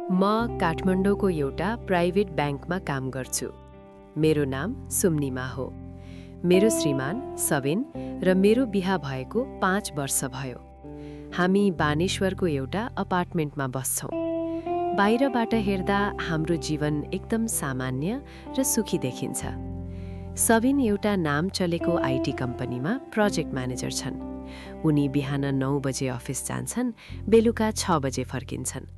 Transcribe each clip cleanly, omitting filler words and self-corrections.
म काठमाडौँको एउटा प्राइभेट ब्याङ्कमा काम गर्छु। मेरो नाम सुम्निमा हो। मेरो श्रीमान सबिन र मेरो बिहा भएको 5 वर्ष भयो। हामी बानेश्वरको एउटा अपार्टमेन्टमा बस्छौँ। बाहिरबाट हेर्दा हाम्रो जीवन एकदम सामान्य र सुखी देखिन्छ। सबिन एउटा नाम चलेको आइटी कम्पनीमा प्रोजेक्ट म्यानेजर छन्। उनी बिहान 9 बजे अफिस जान्छन्, बेलुका 6 बजे फर्किन्छन्।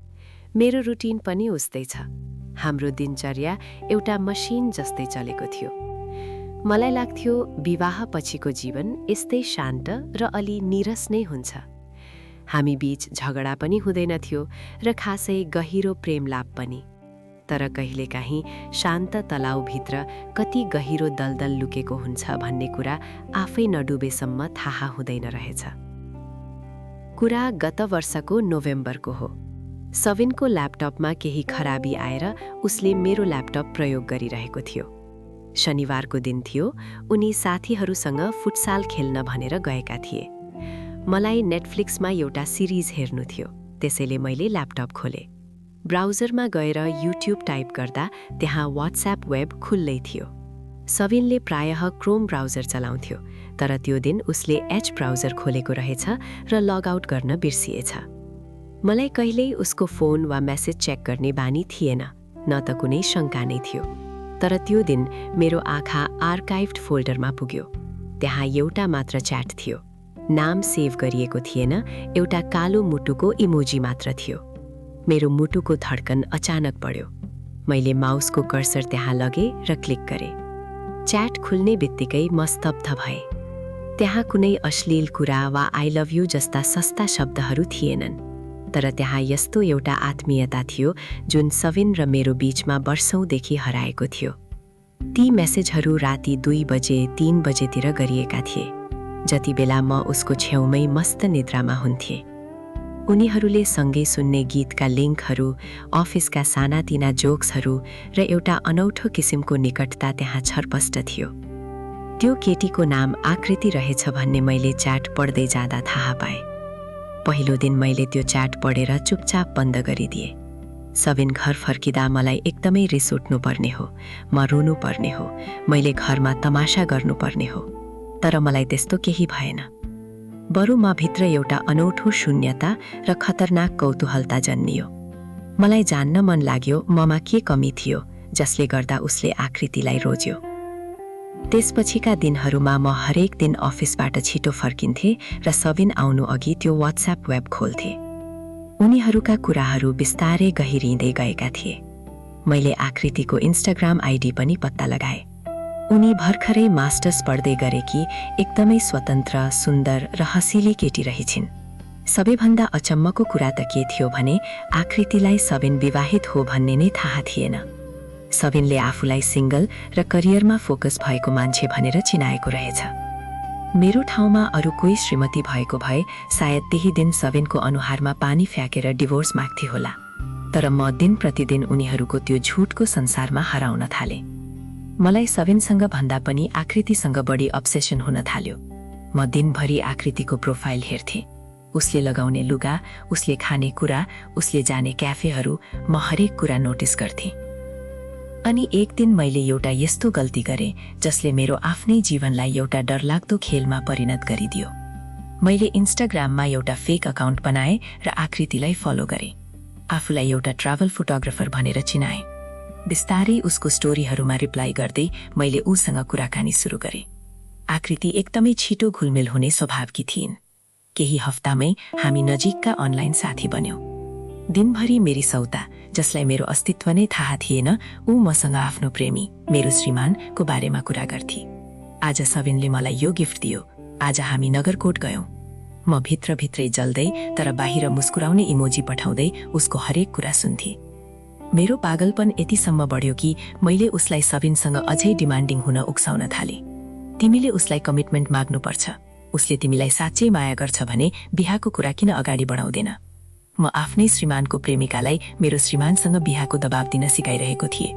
मेरो रुटिन पनि उस्तै छ। हाम्रो दिनचर्या एउटा मसिन जस्तै चलेको थियो। मलाई लाग्थ्यो विवाह पछिको जीवन यस्तै शान्त र अलि निरस नै हुन्छ। हामी बीच झगडा पनि हुँदैन थियो र खासै गहिरो प्रेमलाप पनि। तर कहिलेकाहीँ शान्त तलाउभित्र कति गहिरो दलदल लुकेको हुन्छ भन्ने कुरा आफै नडुबेसम्म थाहा हुँदैन रहेछ। कुरा गत वर्षको नोभेम्बरको हो। सबिनको ल्यापटपमा केही खराबी आएर उसले मेरो ल्यापटप प्रयोग गरिरहेको थियो। शनिबारको दिन थियो। उनी साथीहरूसँग फुटसाल खेल्न भनेर गएका थिए। मलाई नेटफ्लिक्समा एउटा सिरिज हेर्नु थियो, त्यसैले मैले ल्यापटप खोले। ब्राउजरमा गएर युट्युब टाइप गर्दा त्यहाँ व्हाट्सएप वेब खुल्लै थियो। सबिनले प्रायः क्रोम ब्राउजर चलाउँथ्यो, तर त्यो दिन उसले एच ब्राउजर खोलेको रहेछ र लगआउट गर्न बिर्सिएछ। मलाई कहिल्यै उसको फोन वा मेसेज चेक गर्ने बानी थिएन, न त कुनै शङ्का नै थियो। तर त्यो दिन मेरो आँखा आर्काइभ्ड फोल्डरमा पुग्यो। त्यहाँ एउटा मात्र च्याट थियो। नाम सेभ गरिएको थिएन, एउटा कालो मुटुको इमोजी मात्र थियो। मेरो मुटुको धड्कन अचानक बढ्यो। मैले माउसको कर्सर त्यहाँ लगेँ र क्लिक गरेँ। च्याट खुल्ने बित्तिकै म स्तब्ध भएँ। त्यहाँ कुनै अश्लील कुरा वा आई लभ यू जस्ता सस्ता शब्दहरू थिएनन्, तर त्यहाँ यस्तो एउटा आत्मीयता थियो जुन सबिन र मेरो बीचमा वर्षौंदेखि हराएको थियो। ती मेसेजहरू राति 2 बजे 3 बजेतिर गरिएका थिए, जति बेला म उसको छेउमै मस्त निद्रामा हुन्थे। उनीहरूले सँगै सुन्ने गीतका लिङ्कहरू, अफिसका सानातिना जोक्सहरू र एउटा अनौठो किसिमको निकटता त्यहाँ छरपष्ट थियो। त्यो केटीको नाम आकृति रहेछ भन्ने मैले च्याट पढ्दै जाँदा थाहा पाएँ। पहिलो दिन मैले त्यो च्याट पढेर चुपचाप बन्द गरिदिएँ। सबिन घर फर्किँदा मलाई एकदमै रिस उठ्नुपर्ने हो, म रुनुपर्ने हो, मैले घरमा तमासा गर्नुपर्ने हो, तर मलाई त्यस्तो केही भएन। बरु म भित्र एउटा अनौठो शून्यता र खतरनाक कौतूहलता जन्मियो। मलाई जान्न मन लाग्यो ममा के कमी थियो जसले गर्दा उसले आकृतिलाई रोज्यो। त्यसपछिका दिनहरूमा म हरेक दिन अफिसबाट छिटो फर्किन्थे र सबिन आउनु अघि त्यो व्हाट्सएप वेब खोल्थे। उनीहरूका कुराहरू बिस्तारै गहिरिँदै गएका थिए। मैले आकृतिको इन्स्टाग्राम आइडी पनि पत्ता लगाएँ। उनी भर्खरै मास्टर्स पढ्दै गरेकी एकदमै स्वतन्त्र, सुन्दर र हँसिली केटी रहेछिन्। सबैभन्दा अचम्मको कुरा त के थियो भने आकृतिलाई सबिन विवाहित हो भन्ने नै थाहा थिएन। सबिनले आफूलाई सिङ्गल र करियरमा फोकस भएको मान्छे भनेर चिनाएको रहेछ। मेरो ठाउँमा अरू कोही श्रीमती भएको भए सायद त्यही दिन सबिनको अनुहारमा पानी फ्याँकेर डिभोर्स माग्थे होला। तर म दिन प्रतिदिन उनीहरूको त्यो झुटको संसारमा हराउन थालेँ। मलाई सबिनसँग भन्दा पनि आकृतिसँग बढी अब्सेसन हुन थाल्यो। म दिनभरि आकृतिको प्रोफाइल हेर्थेँ। उसले लगाउने लुगा, उसले खाने कुरा, उसले जाने क्याफेहरू, म हरेक कुरा नोटिस गर्थेँ। अनि एक दिन मैले एउटा यस्तो गल्ती गरेँ जसले मेरो आफ्नै जीवनलाई एउटा डरलाग्दो खेलमा परिणत गरिदियो। मैले इन्स्टाग्राममा एउटा फेक अकाउन्ट बनाएँ र आकृतिलाई फलो गरेँ। आफूलाई एउटा ट्राभल फोटोग्राफर भनेर चिनाएँ। बिस्तारै उसको स्टोरीहरूमा रिप्लाई गर्दै मैले उसँग कुराकानी सुरु गरेँ। आकृति एकदमै छिटो घुलमिल हुने स्वभावकी थिइन्। केही हफ्तामै हामी नजिकका अनलाइन साथी बन्यौँ। दिनभरि मेरी सौता, जसलाई मेरो अस्तित्व नै थाहा थिएन, ऊ मसँग आफ्नो प्रेमी, मेरो श्रीमानको बारेमा कुरा गर्थे। आज सबिनले मलाई यो गिफ्ट दियो, आज हामी नगरकोट गयौँ। म भित्रभित्रै जल्दै तर बाहिर मुस्कुराउने इमोजी पठाउँदै उसको हरेक कुरा सुन्थे। मेरो पागलपन यतिसम्म बढ्यो कि मैले उसलाई सबिनसँग अझै डिमान्डिङ हुन उक्साउन थालेँ। तिमीले उसलाई कमिटमेन्ट माग्नुपर्छ। उसले तिमीलाई साँच्चै माया गर्छ भने बिहाको कुरा किन अगाडि बढाउँदैन? म आफ्नै श्रीमानको प्रेमिकालाई मेरो श्रीमानसँग बिहाको दबाब दिन सिकाइरहेको थिएँ।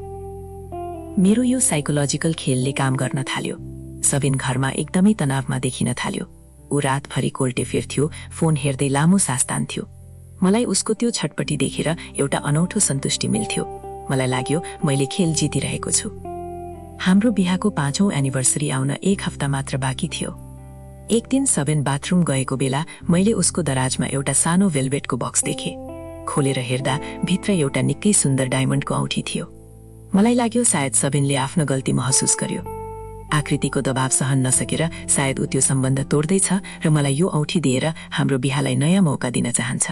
मेरो यो साइकोलोजिकल खेलले काम गर्न थाल्यो। सबिन घरमा एकदमै तनावमा देखिन थाल्यो। ऊ रातभरि कोल्टे फिर्थ्यो, फोन हेर्दै लामो सास तान्थ्यो। मलाई उसको त्यो छटपटी देखेर एउटा अनौठो सन्तुष्टि मिल्थ्यो। मलाई लाग्यो मैले खेल जितिरहेको छु। हाम्रो बिहाको 5औं एनिभर्सरी आउन 1 हप्ता मात्र बाँकी थियो। एक दिन सबिन बाथरुम गएको बेला मैले उसको दराजमा एउटा सानो वेलभेटको बक्स देखेँ। खोलेर हेर्दा भित्र एउटा निकै सुन्दर डायमन्डको औँठी थियो। मलाई लाग्यो सायद सबिनले आफ्नो गल्ती महसुस गर्यो। आकृतिको दबाव सहन नसकेर सायद ऊ त्यो सम्बन्ध तोड्दैछ र मलाई यो औँठी दिएर हाम्रो बिहालाई नयाँ मौका दिन चाहन्छ।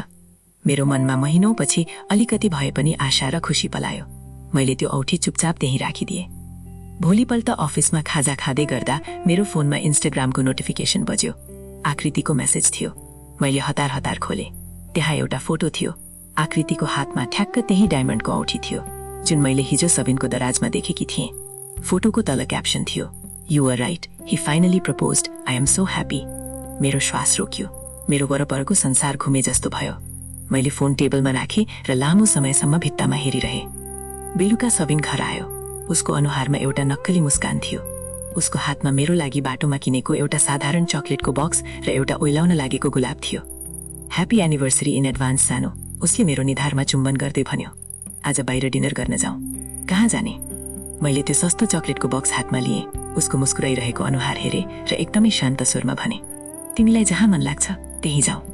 मेरो मनमा महिनौपछि अलिकति भए पनि आशा र खुसी पलायो। मैले त्यो औँठी चुपचाप त्यहीँ राखिदिएँ। भोलिपल्ट अफिसमा खाजा खाँदै गर्दा मेरो फोनमा इन्स्टाग्रामको नोटिफिकेसन बज्यो। आकृतिको मेसेज थियो। मैले हतार हतार खोलेँ। त्यहाँ एउटा फोटो थियो। आकृतिको हातमा ठ्याक्क त्यही डायमन्डको औँठी थियो जुन मैले हिजो सबिनको दराजमा देखेकी थिएँ। फोटोको तल क्याप्सन थियो, "You were right. He finally proposed. I am so happy." मेरो श्वास रोकियो। मेरो वरपरको संसार घुमे जस्तो भयो। मैले फोन टेबलमा राखेँ र लामो समयसम्म भित्तामा हेरिरहेँ। बेलुका सबिन घर आयो। उसको अनुहारमा एउटा नक्कली मुस्कान थियो। उसको हातमा मेरो लागि बाटोमा किनेको एउटा साधारण चकलेटको बक्स र एउटा ओइलाउन लागेको गुलाब थियो। ह्याप्पी एनिभर्सरी इन एडभान्स सानो, उसले मेरो निधारमा चुम्बन गर्दै भन्यो। आज बाहिर डिनर गर्न जाउँ। कहाँ जाने? मैले त्यो सस्तो चकलेटको बक्स हातमा लिएँ। उसको मुस्कुराइरहेको अनुहार हेरेँ र एकदमै शान्त स्वरमा भने, तिमीलाई जहाँ मन लाग्छ त्यही जाऊ।